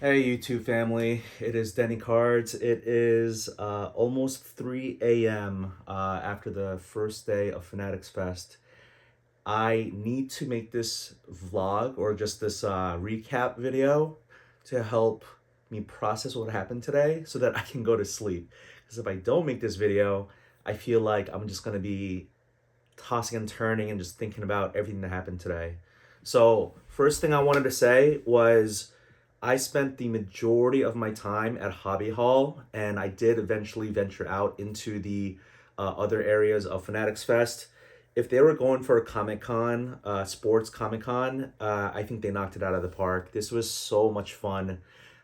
Hey, YouTube family. It is Denny Cards. It is almost 3 a.m. After the first day of Fanatics Fest. I need to make this vlog or just this recap video to help me process what happened today so that I can go to sleep. Because if I don't make this video, I feel like I'm just going to be tossing and turning and just thinking about everything that happened today. So, first thing I wanted to say was I spent the majority of my time at Hobby Hall, and I did eventually venture out into the other areas of Fanatics Fest. If they were going for a Comic Con, sports Comic Con, I think they knocked it out of the park. This was so much fun.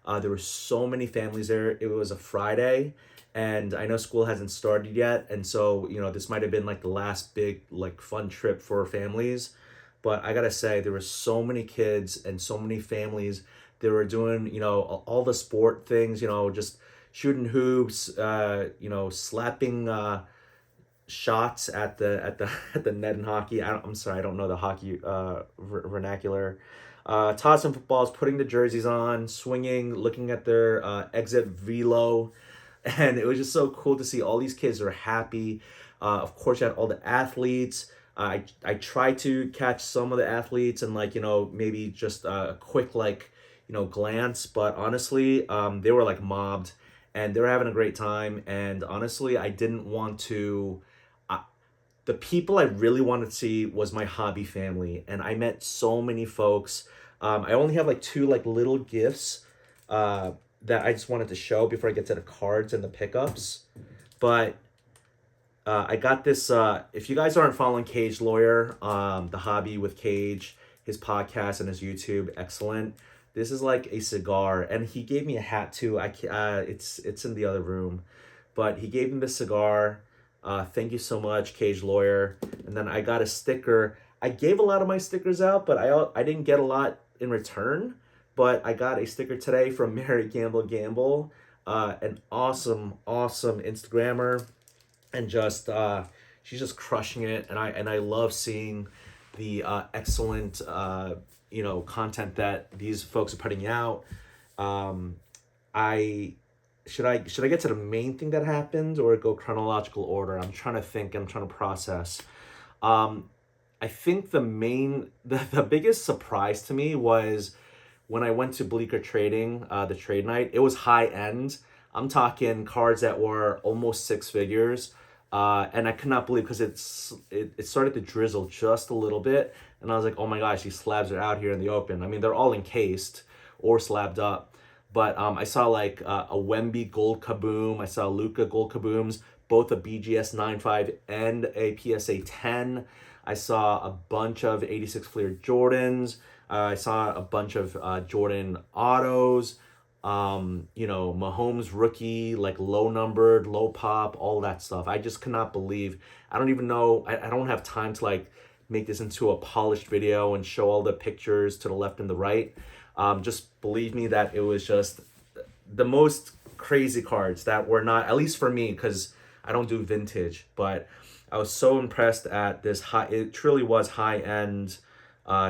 There were so many families there. It was a Friday, and I know school hasn't started yet, and so this might have been like the last big like fun trip for families. But I gotta say, there were so many kids and so many families. They were doing all the sport things, just shooting hoops, slapping shots at the at the net in hockey. I'm sorry, I don't know the hockey vernacular. Tossing footballs, putting the jerseys on, swinging, looking at their exit velo, and it was just so cool to see all these kids are happy. Of course, you had all the athletes. I tried to catch some of the athletes and maybe just a quick glance, but honestly, they were like mobbed and they were having a great time. And honestly, I didn't want to. The people I really wanted to see was my hobby family, and I met so many folks. I only have like two like little gifts that I just wanted to show before I get to the cards and the pickups. But I got this. If you guys aren't following Cage Lawyer, the hobby with Cage, his podcast and his YouTube, excellent. This is like a cigar, and he gave me a hat too. It's in the other room, but he gave me the cigar. Thank you so much, Cage Lawyer. And then I got a sticker. I gave a lot of my stickers out, but I didn't get a lot in return. But I got a sticker today from Mary Gamble, an awesome Instagrammer, and just she's just crushing it. And I love seeing the excellent content that these folks are putting out. I should I get to the main thing that happened or go chronological order? I'm trying to think. I'm trying to process. Um, I think the biggest surprise to me was when I went to Bleecker Trading, the trade night. It was high end. I'm talking cards that were almost six figures. And I could not believe because it started to drizzle just a little bit, and I was like, oh my gosh, these slabs are out here in the open. I mean, they're all encased or slabbed up, but I saw like a Wemby gold kaboom. I saw Luca gold kabooms, both a BGS 9.5 and a PSA 10. I saw a bunch of 86 Fleer Jordans. I saw a bunch of Jordan autos. Mahomes rookie, like low numbered, low pop, all that stuff. I just cannot believe. I don't even know. I don't have time to like make this into a polished video and show all the pictures to the left and the right. Just believe me that it was just the most crazy cards that were not, at least for me, because I don't do vintage, but I was so impressed at this high, it truly was high end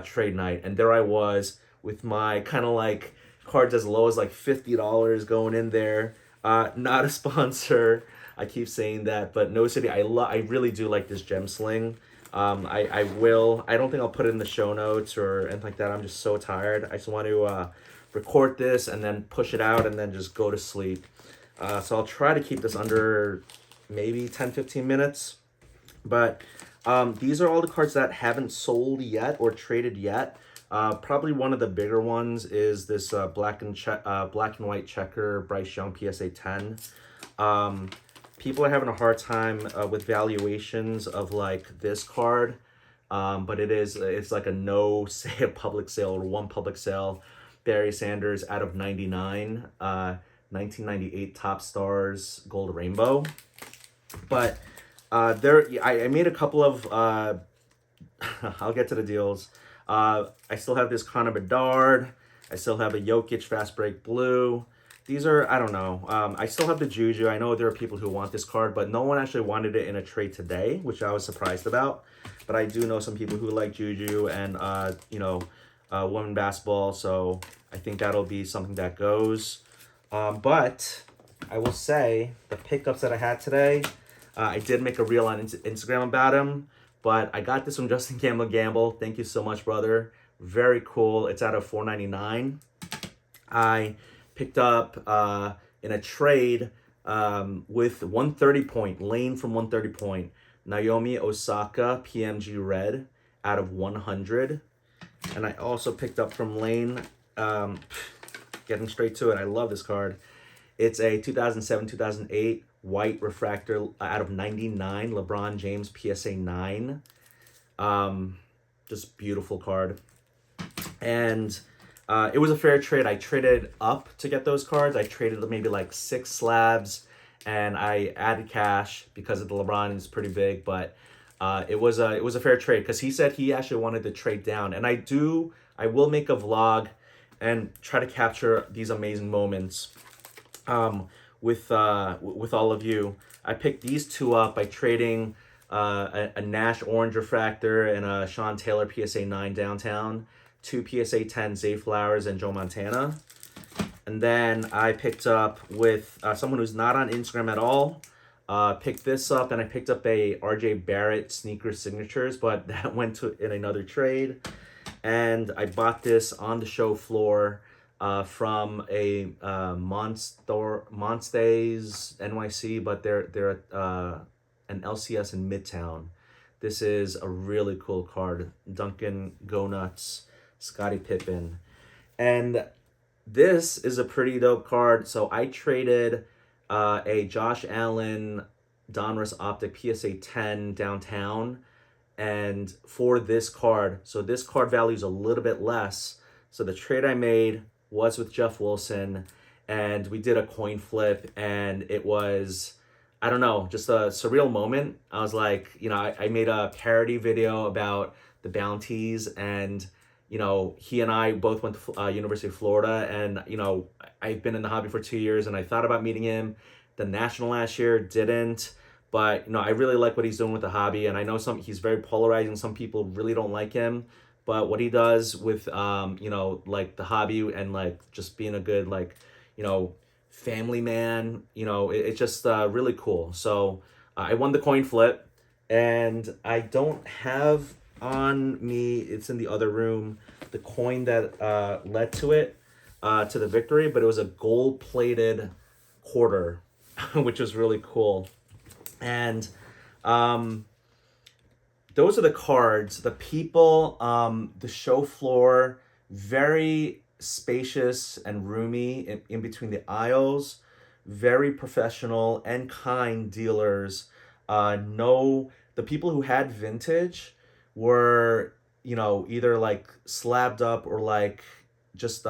trade night. And there I was with my kind of like cards as low as like $50 going in there. Not a sponsor. I keep saying that, but No City, I really do like this gem sling. I will. I don't think I'll put it in the show notes or anything like that. I'm just so tired. I just want to record this and then push it out and then just go to sleep. So I'll try to keep this under maybe 10-15 minutes. But these are all the cards that haven't sold yet or traded yet. Probably one of the bigger ones is this black and white checker Bryce Young PSA 10. People are having a hard time with valuations of like this card, but it's like a no sale public sale or one public sale. Barry Sanders out of 99, 1998 Top Stars Gold Rainbow. But I made a couple of I'll get to the deals. I still have this Connor Bedard. I still have a Jokic Fast Break Blue. These are, I don't know. I still have the Juju. I know there are people who want this card, but no one actually wanted it in a trade today, which I was surprised about. But I do know some people who like Juju and, women basketball. So I think that'll be something that goes. But I will say the pickups that I had today, I did make a reel on Instagram about him. But I got this from Justin Gamble. Thank you so much, brother. Very cool. It's out of $4.99. I picked up in a trade with 130 point, Lane from 130 point, Naomi Osaka PMG Red out of 100. And I also picked up from Lane, getting straight to it, I love this card. It's a 2007-2008 white refractor out of 99, LeBron James PSA 9. Just beautiful card. And it was a fair trade. I traded up to get those cards. I traded maybe like 6 slabs, and I added cash because of the LeBron is pretty big. But it was a fair trade because he said he actually wanted to trade down, and I will make a vlog and try to capture these amazing moments with all of you. I picked these two up by trading a Nash Orange Refractor and a Sean Taylor PSA 9 downtown, 2 PSA 10 Zay Flowers and Joe Montana. And then I picked up with someone who's not on Instagram at all. Picked this up, and I picked up a RJ Barrett sneaker signatures, but that went to in another trade. And I bought this on the show floor from a Monstays NYC, but they're an LCS in Midtown. This is a really cool card. Duncan Go Nuts, Scottie Pippen. And this is a pretty dope card. So I traded a Josh Allen Donruss Optic PSA 10 downtown, and for this card. So this card value is a little bit less. So the trade I made was with Jeff Wilson, and we did a coin flip, and it was, I don't know, just a surreal moment. I was like, I made a parody video about the bounties, and he and I both went to University of Florida, and I've been in the hobby for 2 years, and I thought about meeting him. The National last year didn't, but I really like what he's doing with the hobby, and I know he's very polarizing. Some people really don't like him, but what he does with like the hobby and like just being a good family man, it's just really cool. So I won the coin flip, and I don't have on me, it's in the other room, the coin that led to it, to the victory, but it was a gold-plated quarter, which was really cool. And those are the cards. The people, the show floor, very spacious and roomy in between the aisles, very professional and kind dealers. The people who had vintage were, either like slabbed up or like just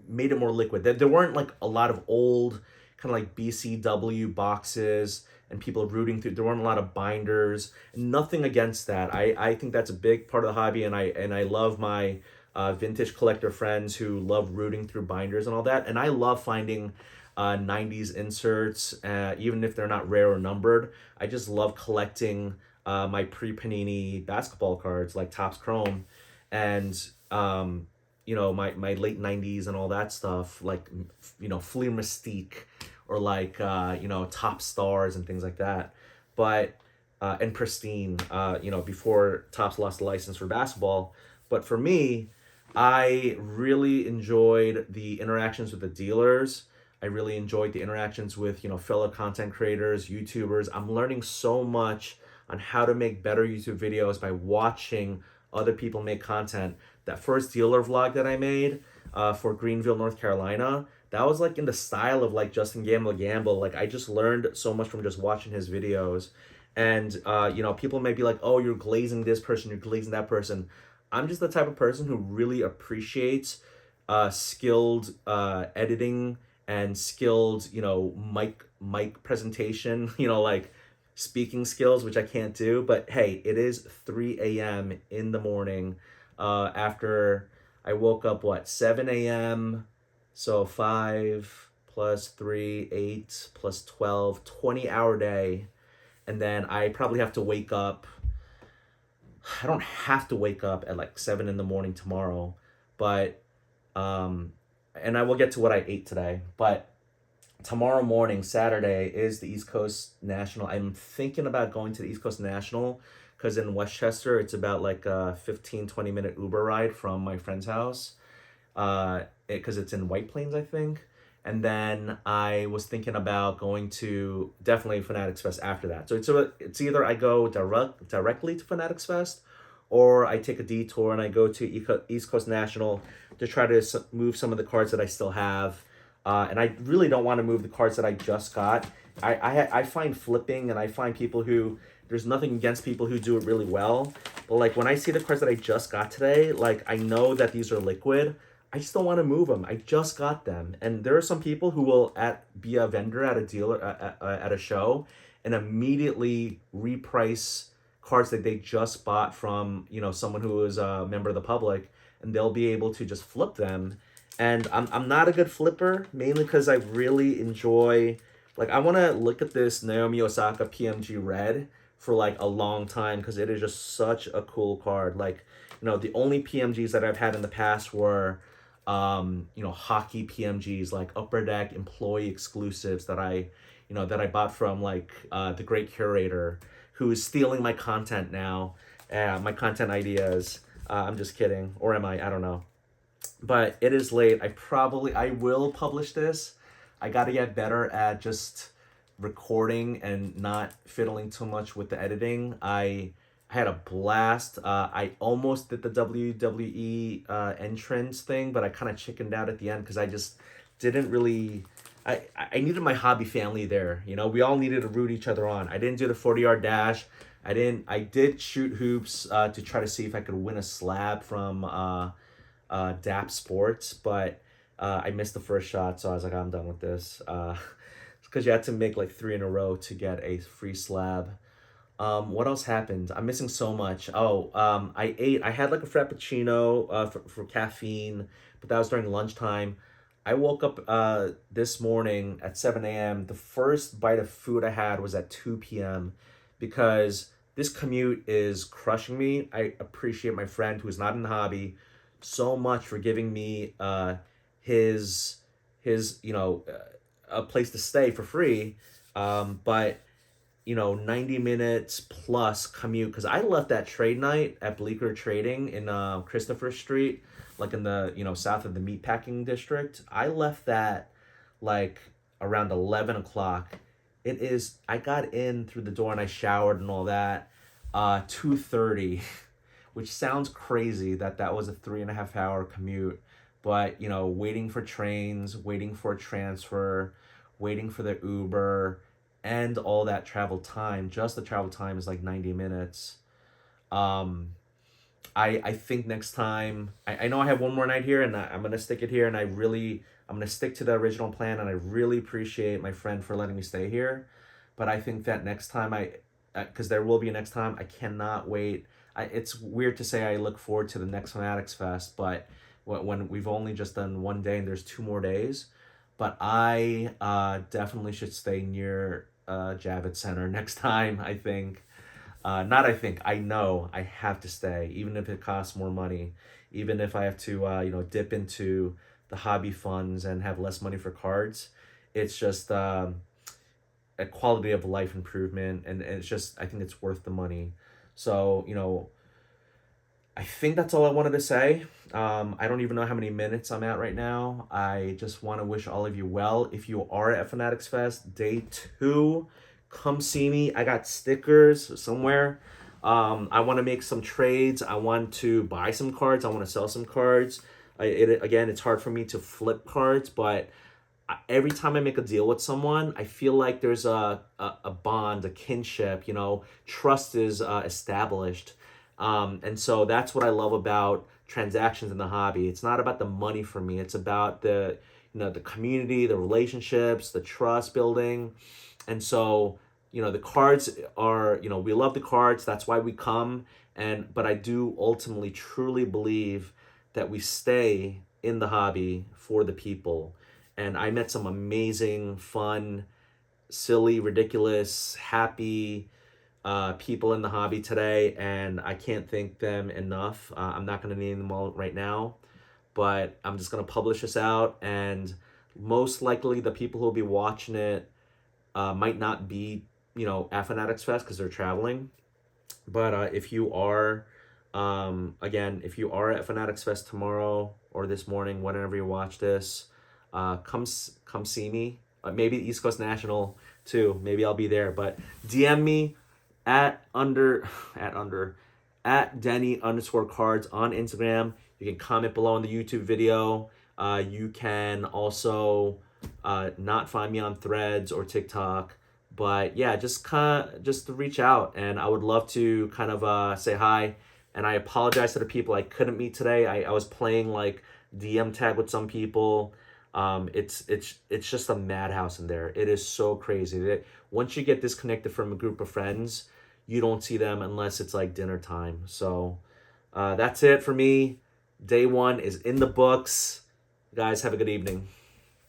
made it more liquid. There weren't like a lot of old kind of like BCW boxes and people rooting through. There weren't a lot of binders. Nothing against that. I think that's a big part of the hobby, and I love my vintage collector friends who love rooting through binders and all that. And I love finding 90s inserts, even if they're not rare or numbered. I just love collecting my pre-Panini basketball cards like Topps Chrome, and my late 90s and all that stuff, like Fleer Mystique, or like Top Stars and things like that. But and Pristine, before Topps lost the license for basketball. But for me, I really enjoyed the interactions with the dealers. I really enjoyed the interactions with fellow content creators, YouTubers. I'm learning so much on how to make better YouTube videos by watching other people make content. That first dealer vlog that I made for Greenville, North Carolina, that was like in the style of like Justin Gamble. Like I just learned so much from just watching his videos. And people may be like, oh, you're glazing this person, you're glazing that person. I'm just the type of person who really appreciates skilled editing and skilled mic presentation, like speaking skills, which I can't do. But hey, it is 3 a.m. in the morning after I woke up 7 a.m. So 5 plus 3, 8 plus 12, 20-hour day. And then I probably have to wake up. I don't have to wake up at like 7 in the morning tomorrow, But and I will get to what I ate today. But tomorrow morning, Saturday, is the East Coast National. I'm thinking about going to the East Coast National because in Westchester, it's about like a 15-20 minute Uber ride from my friend's house. Because it's in White Plains, I think. And then I was thinking about going to definitely Fanatics Fest after that. So it's either I go directly to Fanatics Fest, or I take a detour and I go to East Coast National to try to move some of the cards that I still have. And I really don't want to move the cards that I just got. I find flipping, and I find people who, there's nothing against people who do it really well, but like when I see the cards that I just got today, like I know that these are liquid. I just don't want to move them. I just got them, and there are some people who will be a vendor at a dealer at a show, and immediately reprice cards that they just bought from someone who is a member of the public, and they'll be able to just flip them. And I'm not a good flipper, mainly because I really enjoy, like, I want to look at this Naomi Osaka PMG Red for like a long time because it is just such a cool card. Like, the only PMGs that I've had in the past were hockey PMGs, like Upper Deck employee exclusives that I bought from like the great curator who is stealing my content now, my content ideas. I'm just kidding, or am I? I don't know. But it is late. I will publish this. I got to get better at just recording and not fiddling too much with the editing. I had a blast. I almost did the WWE entrance thing, but I kind of chickened out at the end because I just didn't really. I needed my hobby family there. We all needed to root each other on. I didn't do the 40-yard dash. I did shoot hoops to try to see if I could win a slab from DAP Sports, but I missed the first shot, so I was like, I'm done with this. Because you had to make like 3 in a row to get a free slab. What else happened? I'm missing so much. Oh, I had like a frappuccino for caffeine, but that was during lunchtime. I woke up this morning at 7 a.m. The first bite of food I had was at 2 p.m. because this commute is crushing me. I appreciate my friend who is not in the hobby so much for giving me his a place to stay for free. But 90 minutes plus commute because I left that trade night at Bleecker Trading in Christopher Street, like in the south of the meatpacking district. I left that like around 11 o'clock. I got in through the door and I showered and all that 2:30, which sounds crazy that was a 3.5 hour commute. But waiting for trains, waiting for a transfer, waiting for the Uber, and all that travel time, just the travel time is like 90 minutes. um I think next time, I know I have one more night here, and I'm gonna stick it here, and I'm gonna stick to the original plan, and I really appreciate my friend for letting me stay here. But I think that next time because there will be a next time, I cannot wait. It's weird to say I look forward to the next Fanatics Fest, but when we've only just done one day and there's 2 more days. But I definitely should stay near Javits Center next time, I think. Not I think, I know I have to stay, even if it costs more money, even if I have to, dip into the hobby funds and have less money for cards. It's just a quality of life improvement, and it's just, I think it's worth the money. So, I think that's all I wanted to say. I don't even know how many minutes I'm at right now. I just want to wish all of you well. If you are at Fanatics Fest, day 2, come see me. I got stickers somewhere. I want to make some trades. I want to buy some cards. I want to sell some cards. Again, it's hard for me to flip cards, but every time I make a deal with someone, I feel like there's a bond, a kinship, trust is established. And so that's what I love about transactions in the hobby. It's not about the money for me. It's about the community, the relationships, the trust building. And so, the cards are, we love the cards. That's why we come. But I do ultimately truly believe that we stay in the hobby for the people. And I met some amazing, fun, silly, ridiculous, happy people in the hobby today, and I can't thank them enough. I'm not going to name them all right now, but I'm just gonna publish this out, and most likely the people who will be watching it might not be, at Fanatics Fest because they're traveling. But if you are, again, if you are at Fanatics Fest tomorrow or this morning, whenever you watch this, come see me. Maybe East Coast National too. Maybe I'll be there. But DM me at under at under at Denny_cards on Instagram. You can comment below on the YouTube video. You can also not find me on Threads or TikTok. But yeah, just to reach out, and I would love to kind of say hi. And I apologize to the people I couldn't meet today. I was playing like DM tag with some people. It's just a madhouse in there. It is so crazy that once you get disconnected from a group of friends, you don't see them unless it's like dinner time. So that's it for me. Day one is in the books. Guys, have a good evening.